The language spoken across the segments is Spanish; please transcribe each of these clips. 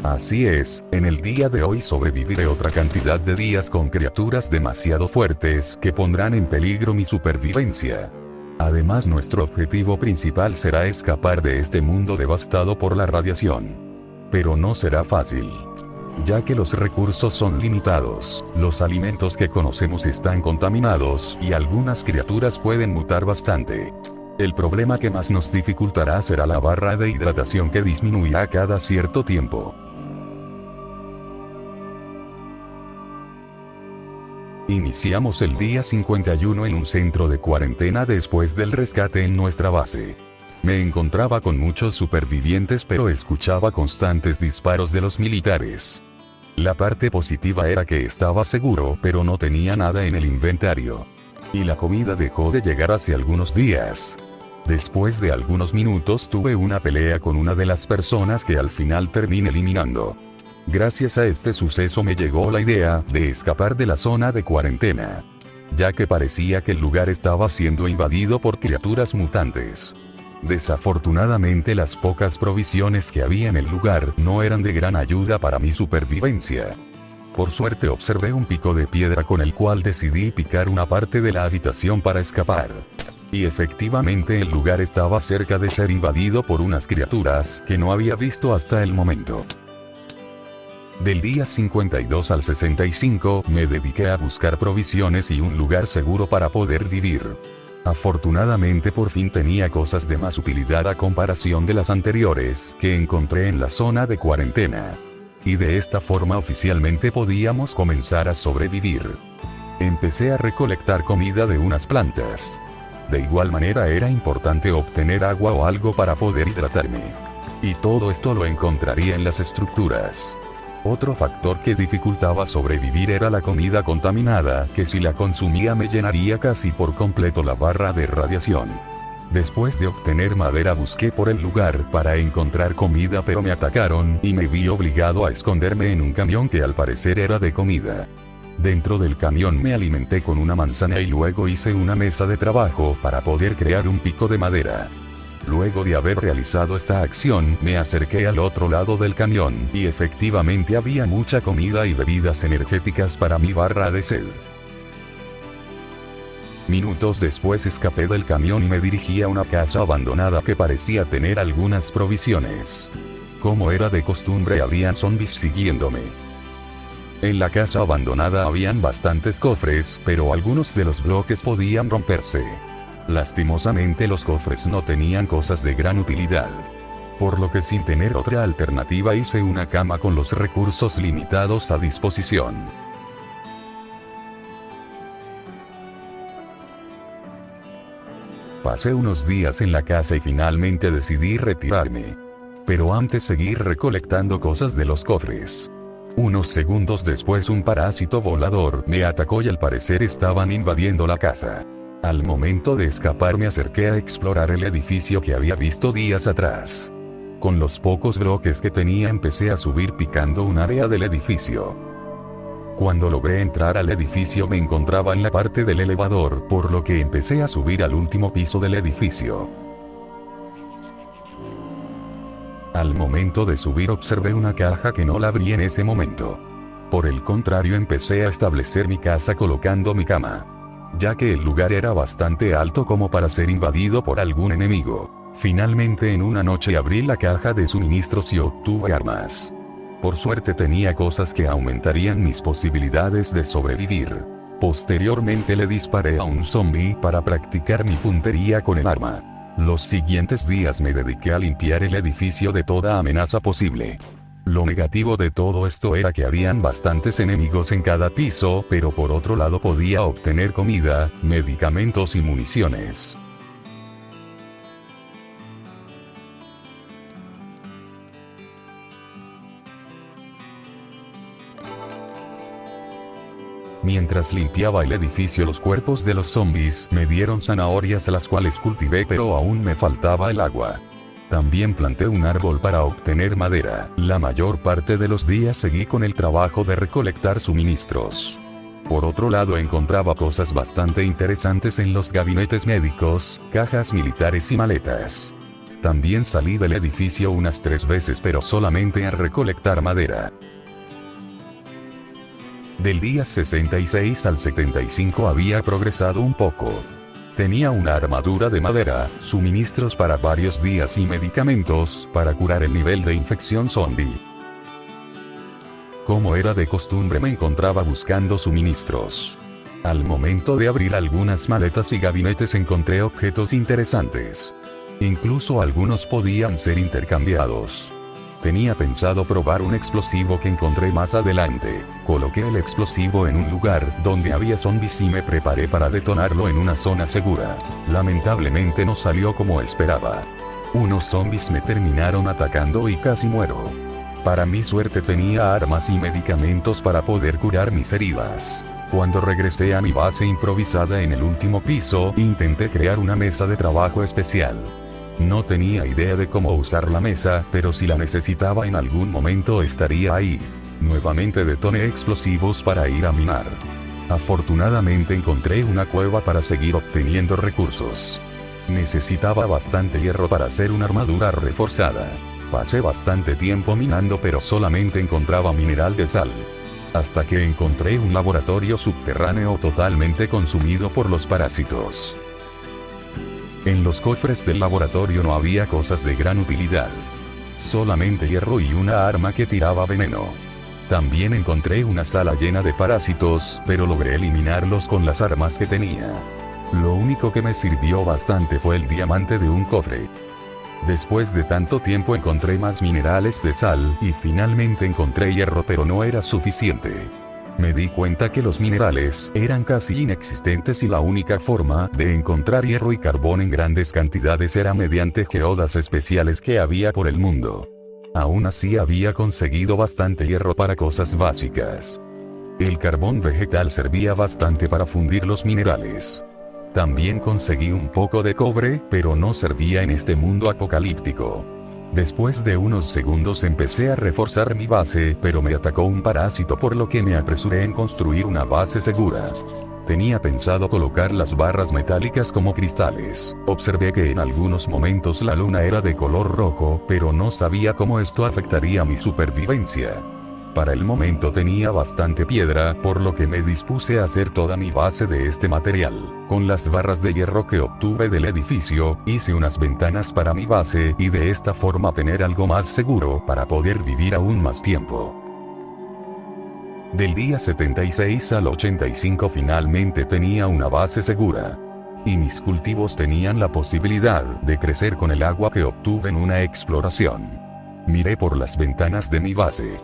Así es, en el día de hoy sobreviviré otra cantidad de días con criaturas demasiado fuertes que pondrán en peligro mi supervivencia. Además, nuestro objetivo principal será escapar de este mundo devastado por la radiación. Pero no será fácil, ya que los recursos son limitados, los alimentos que conocemos están contaminados y algunas criaturas pueden mutar bastante. El problema que más nos dificultará será la barra de hidratación que disminuirá cada cierto tiempo. Iniciamos el día 51 en un centro de cuarentena después del rescate en nuestra base. Me encontraba con muchos supervivientes, pero escuchaba constantes disparos de los militares. La parte positiva era que estaba seguro, pero no tenía nada en el inventario. Y la comida dejó de llegar hace algunos días. Después de algunos minutos tuve una pelea con una de las personas que al final terminé eliminando. Gracias a este suceso me llegó la idea de escapar de la zona de cuarentena, ya que parecía que el lugar estaba siendo invadido por criaturas mutantes. Desafortunadamente, las pocas provisiones que había en el lugar no eran de gran ayuda para mi supervivencia. Por suerte observé un pico de piedra con el cual decidí picar una parte de la habitación para escapar. Y efectivamente el lugar estaba cerca de ser invadido por unas criaturas que no había visto hasta el momento. Del día 52 al 65 me dediqué a buscar provisiones y un lugar seguro para poder vivir. Afortunadamente por fin tenía cosas de más utilidad a comparación de las anteriores que encontré en la zona de cuarentena. Y de esta forma oficialmente podíamos comenzar a sobrevivir. Empecé a recolectar comida de unas plantas. De igual manera era importante obtener agua o algo para poder hidratarme. Y todo esto lo encontraría en las estructuras. Otro factor que dificultaba sobrevivir era la comida contaminada, que si la consumía me llenaría casi por completo la barra de radiación. Después de obtener madera busqué por el lugar para encontrar comida, pero me atacaron y me vi obligado a esconderme en un camión que al parecer era de comida. Dentro del camión me alimenté con una manzana y luego hice una mesa de trabajo para poder crear un pico de madera. Luego de haber realizado esta acción, me acerqué al otro lado del camión y efectivamente había mucha comida y bebidas energéticas para mi barra de sed. Minutos después escapé del camión y me dirigí a una casa abandonada que parecía tener algunas provisiones. Como era de costumbre, habían zombies siguiéndome. En la casa abandonada habían bastantes cofres, pero algunos de los bloques podían romperse. Lastimosamente los cofres no tenían cosas de gran utilidad. Por lo que sin tener otra alternativa hice una cama con los recursos limitados a disposición. Pasé unos días en la casa y finalmente decidí retirarme. Pero antes seguí recolectando cosas de los cofres. Unos segundos después un parásito volador me atacó y al parecer estaban invadiendo la casa. Al momento de escapar me acerqué a explorar el edificio que había visto días atrás. Con los pocos bloques que tenía empecé a subir picando un área del edificio. Cuando logré entrar al edificio me encontraba en la parte del elevador, por lo que empecé a subir al último piso del edificio. Al momento de subir observé una caja que no la abrí en ese momento. Por el contrario, empecé a establecer mi casa colocando mi cama, ya que el lugar era bastante alto como para ser invadido por algún enemigo. Finalmente en una noche abrí la caja de suministros y obtuve armas. Por suerte tenía cosas que aumentarían mis posibilidades de sobrevivir. Posteriormente le disparé a un zombie para practicar mi puntería con el arma. Los siguientes días me dediqué a limpiar el edificio de toda amenaza posible. Lo negativo de todo esto era que habían bastantes enemigos en cada piso, pero por otro lado podía obtener comida, medicamentos y municiones. Mientras limpiaba el edificio, los cuerpos de los zombies me dieron zanahorias, las cuales cultivé, pero aún me faltaba el agua. También planté un árbol para obtener madera. La mayor parte de los días seguí con el trabajo de recolectar suministros. Por otro lado, encontraba cosas bastante interesantes en los gabinetes médicos, cajas militares y maletas. También salí del edificio unas 3 veces, pero solamente a recolectar madera. Del día 66 al 75 había progresado un poco. Tenía una armadura de madera, suministros para varios días y medicamentos para curar el nivel de infección zombie. Como era de costumbre, me encontraba buscando suministros. Al momento de abrir algunas maletas y gabinetes encontré objetos interesantes. Incluso algunos podían ser intercambiados. Tenía pensado probar un explosivo que encontré más adelante. Coloqué el explosivo en un lugar donde había zombies y me preparé para detonarlo en una zona segura. Lamentablemente no salió como esperaba. Unos zombies me terminaron atacando y casi muero. Para mi suerte tenía armas y medicamentos para poder curar mis heridas. Cuando regresé a mi base improvisada en el último piso, intenté crear una mesa de trabajo especial. No tenía idea de cómo usar la mesa, pero si la necesitaba en algún momento estaría ahí. Nuevamente detoné explosivos para ir a minar. Afortunadamente encontré una cueva para seguir obteniendo recursos. Necesitaba bastante hierro para hacer una armadura reforzada. Pasé bastante tiempo minando, pero solamente encontraba mineral de sal. Hasta que encontré un laboratorio subterráneo totalmente consumido por los parásitos. En los cofres del laboratorio no había cosas de gran utilidad. Solamente hierro y una arma que tiraba veneno. También encontré una sala llena de parásitos, pero logré eliminarlos con las armas que tenía. Lo único que me sirvió bastante fue el diamante de un cofre. Después de tanto tiempo encontré más minerales de sal, y finalmente encontré hierro, pero no era suficiente. Me di cuenta que los minerales eran casi inexistentes y la única forma de encontrar hierro y carbón en grandes cantidades era mediante geodas especiales que había por el mundo. Aún así había conseguido bastante hierro para cosas básicas. El carbón vegetal servía bastante para fundir los minerales. También conseguí un poco de cobre, pero no servía en este mundo apocalíptico. Después de unos segundos empecé a reforzar mi base, pero me atacó un parásito, por lo que me apresuré en construir una base segura. Tenía pensado colocar las barras metálicas como cristales. Observé que en algunos momentos la luna era de color rojo, pero no sabía cómo esto afectaría mi supervivencia. Para el momento tenía bastante piedra, por lo que me dispuse a hacer toda mi base de este material. Con las barras de hierro que obtuve del edificio, hice unas ventanas para mi base, y de esta forma tener algo más seguro para poder vivir aún más tiempo. Del día 76 al 85 finalmente tenía una base segura. Y mis cultivos tenían la posibilidad de crecer con el agua que obtuve en una exploración. Miré por las ventanas de mi base.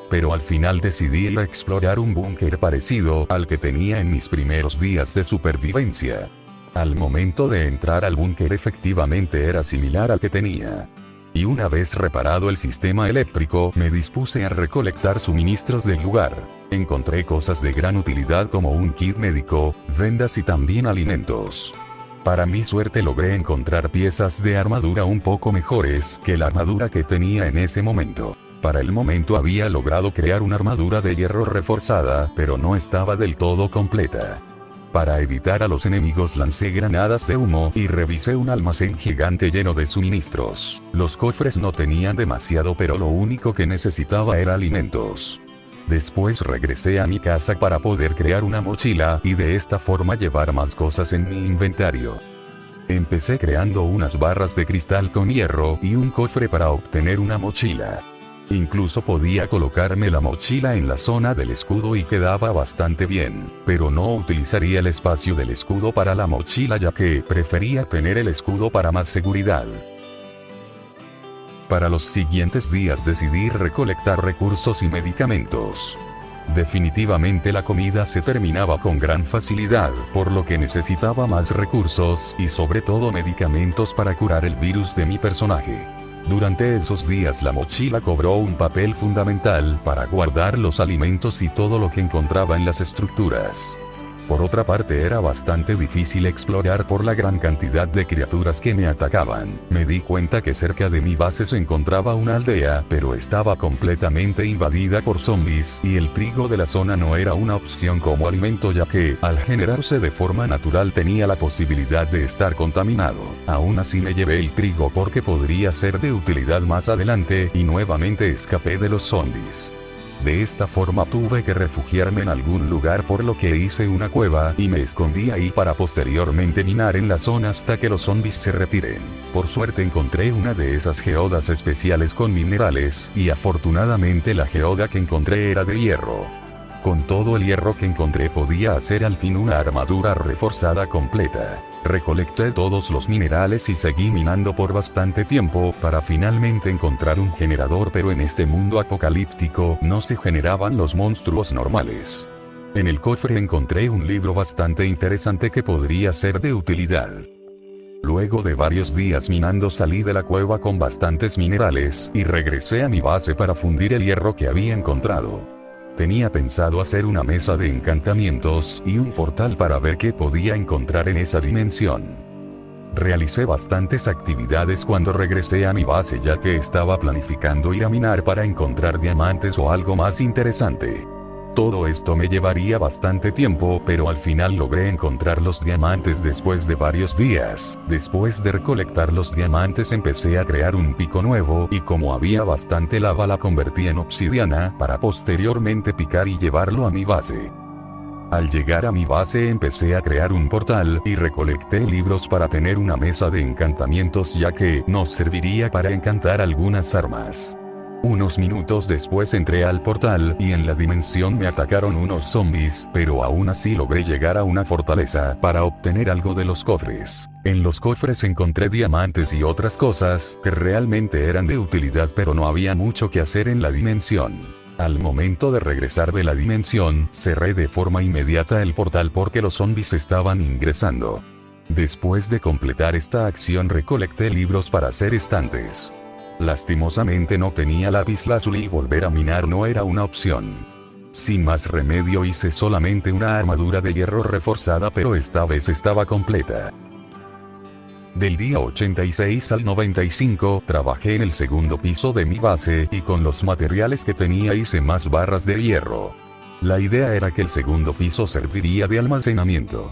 Pero al final decidí ir a explorar un búnker parecido al que tenía en mis primeros días de supervivencia. Al momento de entrar al búnker efectivamente era similar al que tenía. Y una vez reparado el sistema eléctrico, me dispuse a recolectar suministros del lugar. Encontré cosas de gran utilidad como un kit médico, vendas y también alimentos. Para mi suerte logré encontrar piezas de armadura un poco mejores que la armadura que tenía en ese momento. Para el momento había logrado crear una armadura de hierro reforzada, pero no estaba del todo completa. Para evitar a los enemigos lancé granadas de humo y revisé un almacén gigante lleno de suministros. Los cofres no tenían demasiado, pero lo único que necesitaba era alimentos. Después regresé a mi casa para poder crear una mochila y de esta forma llevar más cosas en mi inventario. Empecé creando unas barras de cristal con hierro y un cofre para obtener una mochila. Incluso podía colocarme la mochila en la zona del escudo y quedaba bastante bien, pero no utilizaría el espacio del escudo para la mochila, ya que prefería tener el escudo para más seguridad. Para los siguientes días decidí recolectar recursos y medicamentos. Definitivamente la comida se terminaba con gran facilidad, por lo que necesitaba más recursos y sobre todo medicamentos para curar el virus de mi personaje. Durante esos días la mochila cobró un papel fundamental para guardar los alimentos y todo lo que encontraba en las estructuras. Por otra parte era bastante difícil explorar por la gran cantidad de criaturas que me atacaban. Me di cuenta que cerca de mi base se encontraba una aldea, pero estaba completamente invadida por zombies, y el trigo de la zona no era una opción como alimento ya que, al generarse de forma natural tenía la posibilidad de estar contaminado. Aún así me llevé el trigo porque podría ser de utilidad más adelante, y nuevamente escapé de los zombies. De esta forma tuve que refugiarme en algún lugar por lo que hice una cueva y me escondí ahí para posteriormente minar en la zona hasta que los zombies se retiren. Por suerte encontré una de esas geodas especiales con minerales y afortunadamente la geoda que encontré era de hierro. Con todo el hierro que encontré podía hacer al fin una armadura reforzada completa. Recolecté todos los minerales y seguí minando por bastante tiempo para finalmente encontrar un generador, pero en este mundo apocalíptico no se generaban los monstruos normales. En el cofre encontré un libro bastante interesante que podría ser de utilidad. Luego de varios días minando salí de la cueva con bastantes minerales y regresé a mi base para fundir el hierro que había encontrado. Tenía pensado hacer una mesa de encantamientos y un portal para ver qué podía encontrar en esa dimensión. Realicé bastantes actividades cuando regresé a mi base ya que estaba planificando ir a minar para encontrar diamantes o algo más interesante. Todo esto me llevaría bastante tiempo, pero al final logré encontrar los diamantes después de varios días. Después de recolectar los diamantes empecé a crear un pico nuevo y como había bastante lava la convertí en obsidiana para posteriormente picar y llevarlo a mi base. Al llegar a mi base empecé a crear un portal y recolecté libros para tener una mesa de encantamientos ya que nos serviría para encantar algunas armas. Unos minutos después entré al portal y en la dimensión me atacaron unos zombies, pero aún así logré llegar a una fortaleza para obtener algo de los cofres. En los cofres encontré diamantes y otras cosas que realmente eran de utilidad, pero no había mucho que hacer en la dimensión. Al momento de regresar de la dimensión, cerré de forma inmediata el portal porque los zombies estaban ingresando. Después de completar esta acción recolecté libros para hacer estantes. Lastimosamente no tenía lapislázuli y volver a minar no era una opción. Sin más remedio hice solamente una armadura de hierro reforzada, pero esta vez estaba completa. Del día 86 al 95 trabajé en el segundo piso de mi base y con los materiales que tenía hice más barras de hierro. La idea era que el segundo piso serviría de almacenamiento.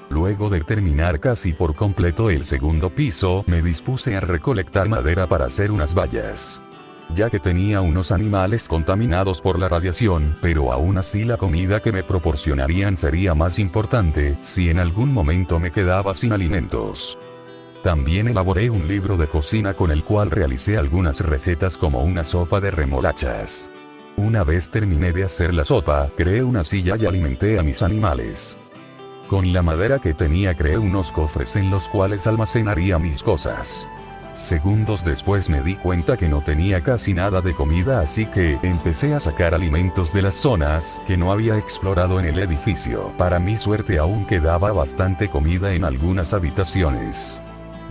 Luego de terminar casi por completo el segundo piso, me dispuse a recolectar madera para hacer unas vallas. Ya que tenía unos animales contaminados por la radiación, pero aún así la comida que me proporcionarían sería más importante si en algún momento me quedaba sin alimentos. También elaboré un libro de cocina con el cual realicé algunas recetas como una sopa de remolachas. Una vez terminé de hacer la sopa, creé una silla y alimenté a mis animales. Con la madera que tenía creé unos cofres en los cuales almacenaría mis cosas. Segundos después me di cuenta que no tenía casi nada de comida, así que empecé a sacar alimentos de las zonas que no había explorado en el edificio. Para mi suerte aún quedaba bastante comida en algunas habitaciones.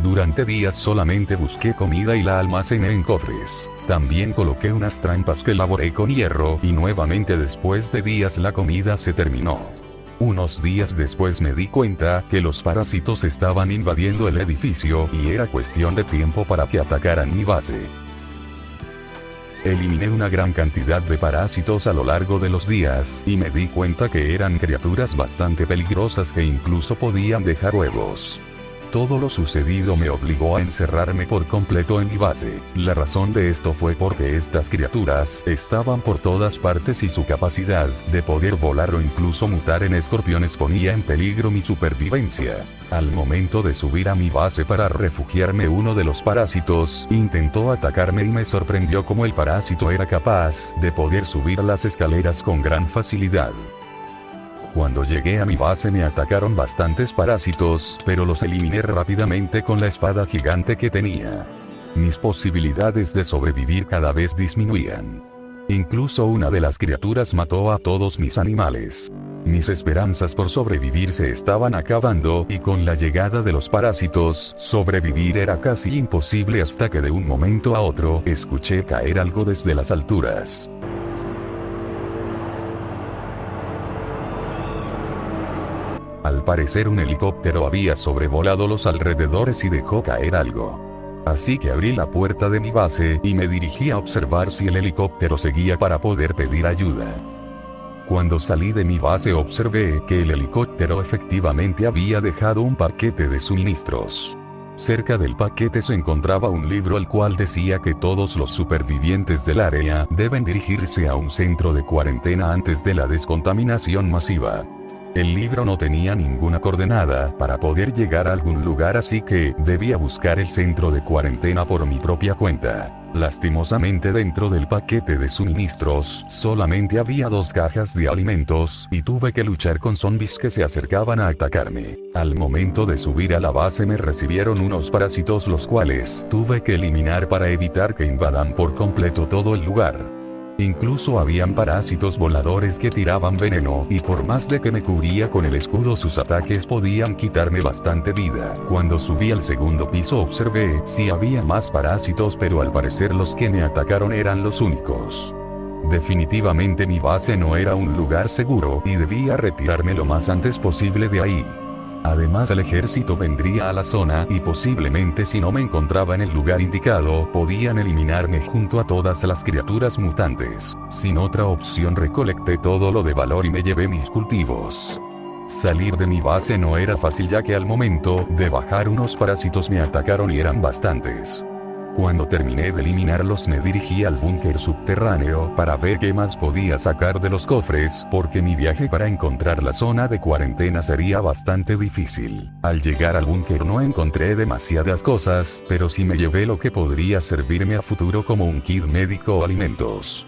Durante días solamente busqué comida y la almacené en cofres. También coloqué unas trampas que elaboré con hierro y nuevamente después de días la comida se terminó. Unos días después me di cuenta que los parásitos estaban invadiendo el edificio y era cuestión de tiempo para que atacaran mi base. Eliminé una gran cantidad de parásitos a lo largo de los días y me di cuenta que eran criaturas bastante peligrosas que incluso podían dejar huevos. Todo lo sucedido me obligó a encerrarme por completo en mi base. La razón de esto fue porque estas criaturas estaban por todas partes y su capacidad de poder volar o incluso mutar en escorpiones ponía en peligro mi supervivencia. Al momento de subir a mi base para refugiarme, uno de los parásitos intentó atacarme y me sorprendió cómo el parásito era capaz de poder subir las escaleras con gran facilidad. Cuando llegué a mi base me atacaron bastantes parásitos, pero los eliminé rápidamente con la espada gigante que tenía. Mis posibilidades de sobrevivir cada vez disminuían. Incluso una de las criaturas mató a todos mis animales. Mis esperanzas por sobrevivir se estaban acabando y con la llegada de los parásitos, sobrevivir era casi imposible hasta que de un momento a otro escuché caer algo desde las alturas. Al parecer un helicóptero había sobrevolado los alrededores y dejó caer algo. Así que abrí la puerta de mi base y me dirigí a observar si el helicóptero seguía para poder pedir ayuda. Cuando salí de mi base observé que el helicóptero efectivamente había dejado un paquete de suministros. Cerca del paquete se encontraba un libro el cual decía que todos los supervivientes del área deben dirigirse a un centro de cuarentena antes de la descontaminación masiva. El libro no tenía ninguna coordenada para poder llegar a algún lugar, así que debía buscar el centro de cuarentena por mi propia cuenta. Lastimosamente dentro del paquete de suministros solamente había 2 cajas de alimentos y tuve que luchar con zombies que se acercaban a atacarme. Al momento de subir a la base me recibieron unos parásitos los cuales tuve que eliminar para evitar que invadan por completo todo el lugar. Incluso habían parásitos voladores que tiraban veneno y por más de que me cubría con el escudo sus ataques podían quitarme bastante vida. Cuando subí al segundo piso observé si había más parásitos, pero al parecer los que me atacaron eran los únicos. Definitivamente mi base no era un lugar seguro y debía retirarme lo más antes posible de ahí. Además el ejército vendría a la zona y posiblemente si no me encontraba en el lugar indicado, podían eliminarme junto a todas las criaturas mutantes. Sin otra opción recolecté todo lo de valor y me llevé mis cultivos. Salir de mi base no era fácil ya que al momento de bajar unos parásitos me atacaron y eran bastantes. Cuando terminé de eliminarlos me dirigí al búnker subterráneo para ver qué más podía sacar de los cofres, porque mi viaje para encontrar la zona de cuarentena sería bastante difícil. Al llegar al búnker no encontré demasiadas cosas, pero sí me llevé lo que podría servirme a futuro como un kit médico o alimentos.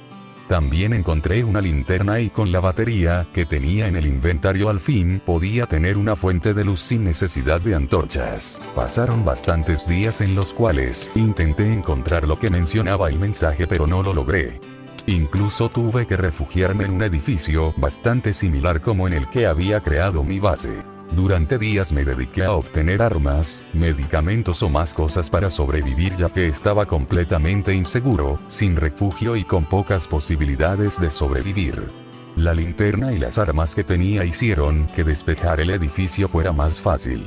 También encontré una linterna y con la batería que tenía en el inventario al fin podía tener una fuente de luz sin necesidad de antorchas. Pasaron bastantes días en los cuales intenté encontrar lo que mencionaba el mensaje pero no lo logré. Incluso tuve que refugiarme en un edificio bastante similar como en el que había creado mi base. Durante días me dediqué a obtener armas, medicamentos o más cosas para sobrevivir ya que estaba completamente inseguro, sin refugio y con pocas posibilidades de sobrevivir. La linterna y las armas que tenía hicieron que despejar el edificio fuera más fácil.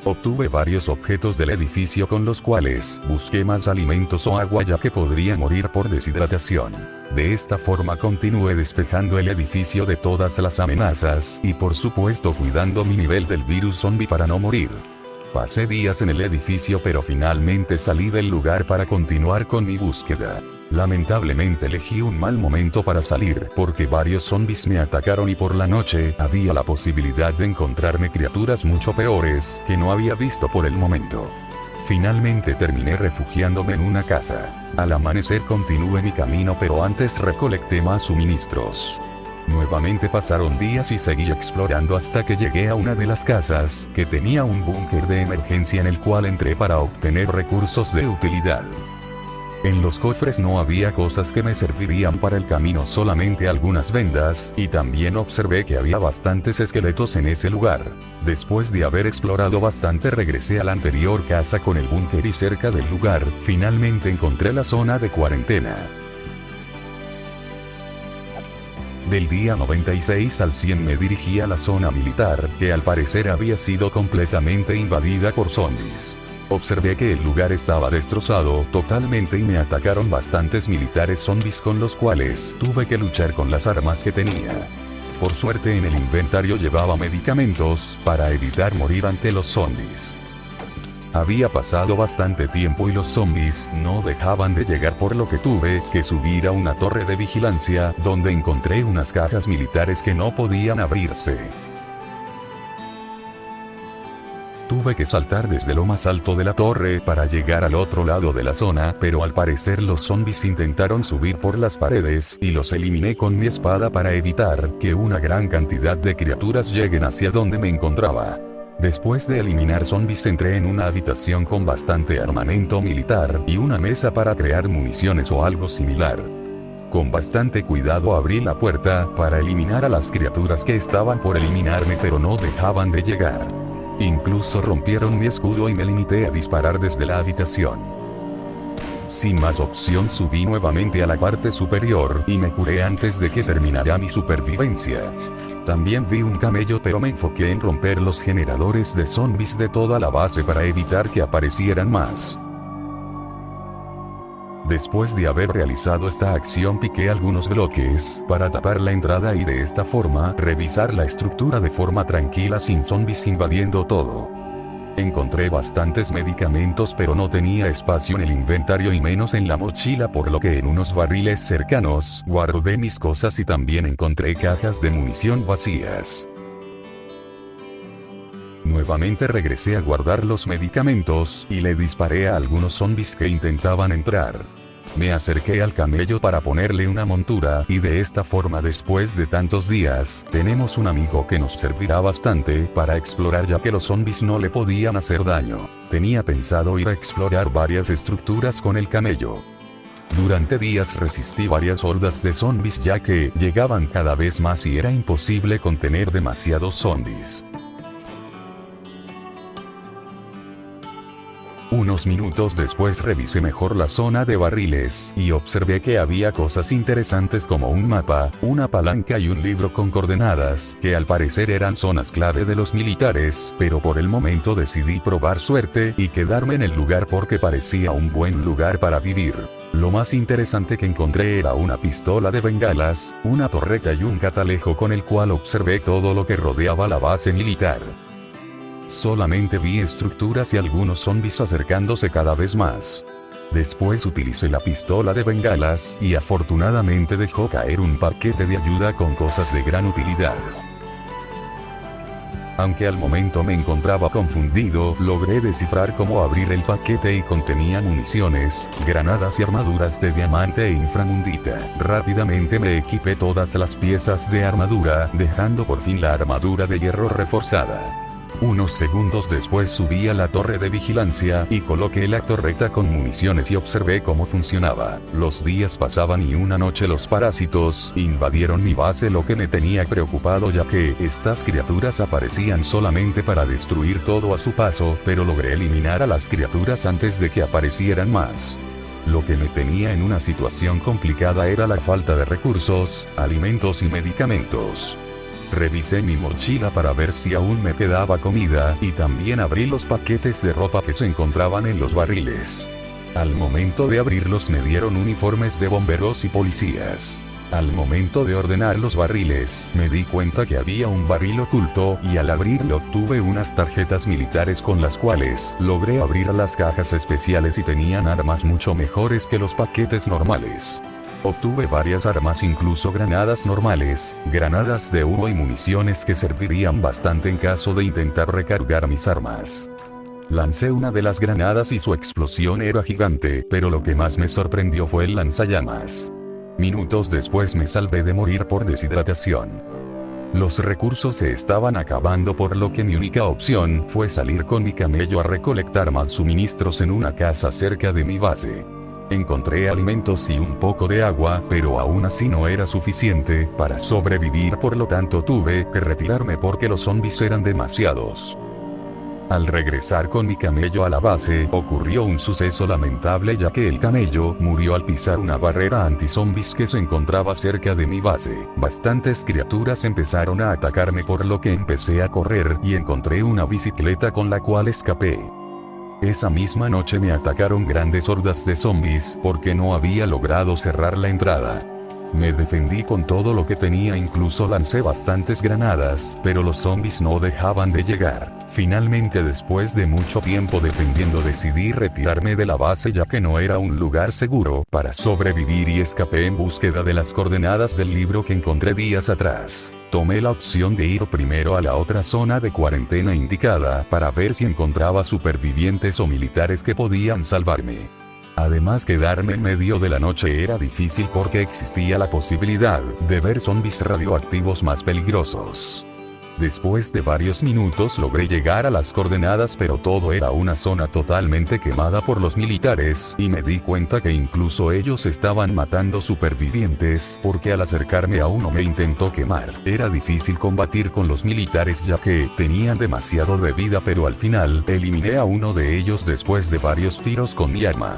Obtuve varios objetos del edificio con los cuales busqué más alimentos o agua ya que podría morir por deshidratación. De esta forma continué despejando el edificio de todas las amenazas y por supuesto cuidando mi nivel del virus zombie para no morir. Pasé días en el edificio pero finalmente salí del lugar para continuar con mi búsqueda. Lamentablemente elegí un mal momento para salir porque varios zombies me atacaron y por la noche había la posibilidad de encontrarme criaturas mucho peores que no había visto por el momento. Finalmente terminé refugiándome en una casa. Al amanecer continué mi camino pero antes recolecté más suministros. Nuevamente pasaron días y seguí explorando hasta que llegué a una de las casas que tenía un búnker de emergencia en el cual entré para obtener recursos de utilidad. En los cofres no había cosas que me servirían para el camino, solamente algunas vendas, y también observé que había bastantes esqueletos en ese lugar. Después de haber explorado bastante regresé a la anterior casa con el búnker y cerca del lugar, finalmente encontré la zona de cuarentena. Del día 96 al 100 me dirigí a la zona militar, que al parecer había sido completamente invadida por zombies. Observé que el lugar estaba destrozado totalmente y me atacaron bastantes militares zombies con los cuales tuve que luchar con las armas que tenía. Por suerte en el inventario llevaba medicamentos para evitar morir ante los zombies. Había pasado bastante tiempo y los zombies no dejaban de llegar, por lo que tuve que subir a una torre de vigilancia donde encontré unas cajas militares que no podían abrirse. Tuve que saltar desde lo más alto de la torre para llegar al otro lado de la zona, pero al parecer los zombies intentaron subir por las paredes y los eliminé con mi espada para evitar que una gran cantidad de criaturas lleguen hacia donde me encontraba. Después de eliminar zombies entré en una habitación con bastante armamento militar y una mesa para crear municiones o algo similar. Con bastante cuidado abrí la puerta para eliminar a las criaturas que estaban por eliminarme pero no dejaban de llegar. Incluso rompieron mi escudo y me limité a disparar desde la habitación. Sin más opción subí nuevamente a la parte superior y me curé antes de que terminara mi supervivencia. También vi un camello, pero me enfoqué en romper los generadores de zombies de toda la base para evitar que aparecieran más. Después de haber realizado esta acción, piqué algunos bloques para tapar la entrada y de esta forma revisar la estructura de forma tranquila sin zombies invadiendo todo. Encontré bastantes medicamentos, pero no tenía espacio en el inventario y menos en la mochila, por lo que en unos barriles cercanos guardé mis cosas y también encontré cajas de munición vacías. Nuevamente regresé a guardar los medicamentos y le disparé a algunos zombies que intentaban entrar. Me acerqué al camello para ponerle una montura y de esta forma, después de tantos días, tenemos un amigo que nos servirá bastante para explorar, ya que los zombies no le podían hacer daño. Tenía pensado ir a explorar varias estructuras con el camello. Durante días resistí varias hordas de zombies, ya que llegaban cada vez más y era imposible contener demasiados zombies. Unos minutos después revisé mejor la zona de barriles y observé que había cosas interesantes como un mapa, una palanca y un libro con coordenadas, que al parecer eran zonas clave de los militares, pero por el momento decidí probar suerte y quedarme en el lugar porque parecía un buen lugar para vivir. Lo más interesante que encontré era una pistola de bengalas, una torreta y un catalejo con el cual observé todo lo que rodeaba la base militar. Solamente vi estructuras y algunos zombies acercándose cada vez más. Después utilicé la pistola de bengalas y afortunadamente dejó caer un paquete de ayuda con cosas de gran utilidad. Aunque al momento me encontraba confundido, logré descifrar cómo abrir el paquete y contenía municiones, granadas y armaduras de diamante e inframundita. Rápidamente me equipé todas las piezas de armadura, dejando por fin la armadura de hierro reforzada. Unos segundos después subí a la torre de vigilancia y coloqué la torreta con municiones y observé cómo funcionaba. Los días pasaban y una noche los parásitos invadieron mi base, lo que me tenía preocupado, ya que estas criaturas aparecían solamente para destruir todo a su paso, pero logré eliminar a las criaturas antes de que aparecieran más. Lo que me tenía en una situación complicada era la falta de recursos, alimentos y medicamentos. Revisé mi mochila para ver si aún me quedaba comida, y también abrí los paquetes de ropa que se encontraban en los barriles. Al momento de abrirlos me dieron uniformes de bomberos y policías. Al momento de ordenar los barriles, me di cuenta que había un barril oculto, y al abrirlo obtuve unas tarjetas militares con las cuales logré abrir las cajas especiales y tenían armas mucho mejores que los paquetes normales. Obtuve varias armas, incluso granadas normales, granadas de humo y municiones que servirían bastante en caso de intentar recargar mis armas. Lancé una de las granadas y su explosión era gigante, pero lo que más me sorprendió fue el lanzallamas. Minutos después me salvé de morir por deshidratación. Los recursos se estaban acabando, por lo que mi única opción fue salir con mi camello a recolectar más suministros en una casa cerca de mi base. Encontré alimentos y un poco de agua, pero aún así no era suficiente para sobrevivir, por lo tanto tuve que retirarme porque los zombies eran demasiados. Al regresar con mi camello a la base, ocurrió un suceso lamentable, ya que el camello murió al pisar una barrera anti-zombies que se encontraba cerca de mi base. Bastantes criaturas empezaron a atacarme, por lo que empecé a correr y encontré una bicicleta con la cual escapé. Esa misma noche me atacaron grandes hordas de zombies porque no había logrado cerrar la entrada. Me defendí con todo lo que tenía, incluso lancé bastantes granadas, pero los zombies no dejaban de llegar. Finalmente, después de mucho tiempo defendiendo, decidí retirarme de la base, ya que no era un lugar seguro para sobrevivir, y escapé en búsqueda de las coordenadas del libro que encontré días atrás. Tomé la opción de ir primero a la otra zona de cuarentena indicada para ver si encontraba supervivientes o militares que podían salvarme. Además, quedarme en medio de la noche era difícil porque existía la posibilidad de ver zombies radioactivos más peligrosos. Después de varios minutos logré llegar a las coordenadas, pero todo era una zona totalmente quemada por los militares, y me di cuenta que incluso ellos estaban matando supervivientes, porque al acercarme a uno me intentó quemar. Era difícil combatir con los militares ya que tenían demasiado de vida, pero al final eliminé a uno de ellos después de varios tiros con mi arma.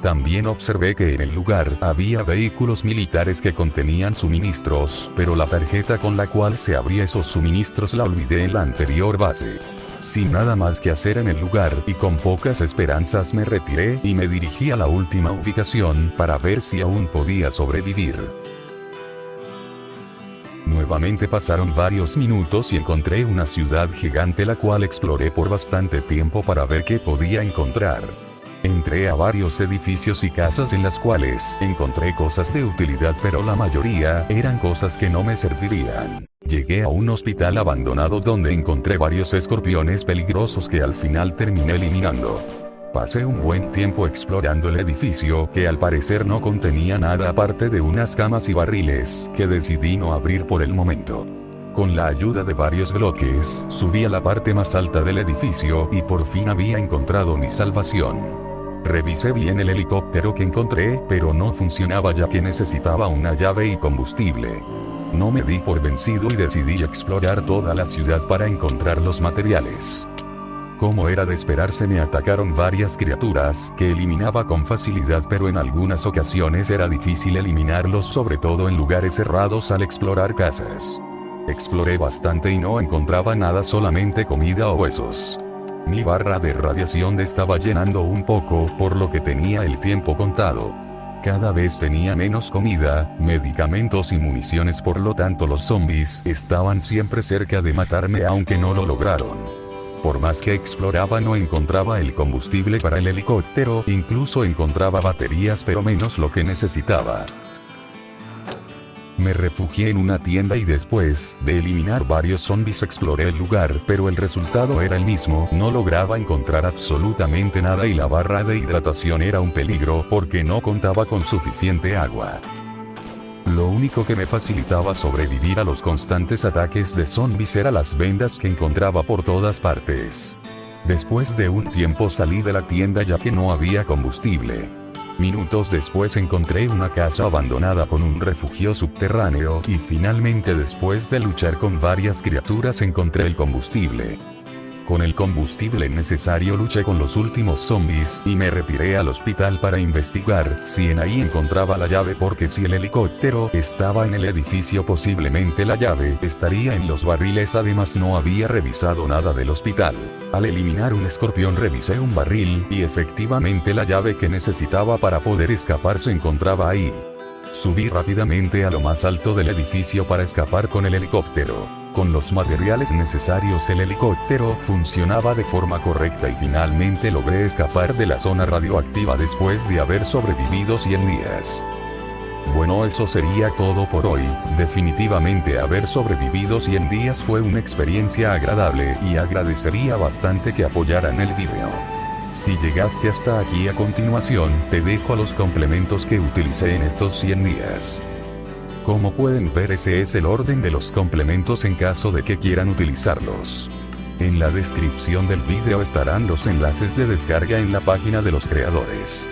También observé que en el lugar había vehículos militares que contenían suministros, pero la tarjeta con la cual se abría esos suministros la olvidé en la anterior base. Sin nada más que hacer en el lugar y con pocas esperanzas me retiré y me dirigí a la última ubicación para ver si aún podía sobrevivir. Nuevamente pasaron varios minutos y encontré una ciudad gigante la cual exploré por bastante tiempo para ver qué podía encontrar. Entré a varios edificios y casas en las cuales encontré cosas de utilidad, pero la mayoría eran cosas que no me servirían. Llegué a un hospital abandonado donde encontré varios escorpiones peligrosos que al final terminé eliminando. Pasé un buen tiempo explorando el edificio, que al parecer no contenía nada aparte de unas camas y barriles, que decidí no abrir por el momento. Con la ayuda de varios bloques, subí a la parte más alta del edificio y por fin había encontrado mi salvación. Revisé bien el helicóptero que encontré, pero no funcionaba ya que necesitaba una llave y combustible. No me di por vencido y decidí explorar toda la ciudad para encontrar los materiales. Como era de esperarse, me atacaron varias criaturas, que eliminaba con facilidad, pero en algunas ocasiones era difícil eliminarlos, sobre todo en lugares cerrados al explorar casas. Exploré bastante y no encontraba nada, solamente comida o huesos. Mi barra de radiación estaba llenando un poco, por lo que tenía el tiempo contado. Cada vez tenía menos comida, medicamentos y municiones, por lo tanto los zombies estaban siempre cerca de matarme, aunque no lo lograron. Por más que exploraba no encontraba el combustible para el helicóptero, incluso encontraba baterías, pero menos lo que necesitaba. Me refugié en una tienda y después de eliminar varios zombies exploré el lugar, pero el resultado era el mismo, no lograba encontrar absolutamente nada y la barra de hidratación era un peligro porque no contaba con suficiente agua. Lo único que me facilitaba sobrevivir a los constantes ataques de zombies eran las vendas que encontraba por todas partes. Después de un tiempo salí de la tienda ya que no había combustible. Minutos después encontré una casa abandonada con un refugio subterráneo y finalmente, después de luchar con varias criaturas, encontré el combustible. Con el combustible necesario luché con los últimos zombies y me retiré al hospital para investigar si en ahí encontraba la llave, porque si el helicóptero estaba en el edificio posiblemente la llave estaría en los barriles. Además no había revisado nada del hospital. Al eliminar un escorpión revisé un barril y efectivamente la llave que necesitaba para poder escapar se encontraba ahí. Subí rápidamente a lo más alto del edificio para escapar con el helicóptero. Con los materiales necesarios el helicóptero funcionaba de forma correcta y finalmente logré escapar de la zona radioactiva después de haber sobrevivido 100 días. Bueno, eso sería todo por hoy. Definitivamente haber sobrevivido 100 días fue una experiencia agradable y agradecería bastante que apoyaran el video. Si llegaste hasta aquí, a continuación te dejo los complementos que utilicé en estos 100 días. Como pueden ver, ese es el orden de los complementos en caso de que quieran utilizarlos. En la descripción del video estarán los enlaces de descarga en la página de los creadores.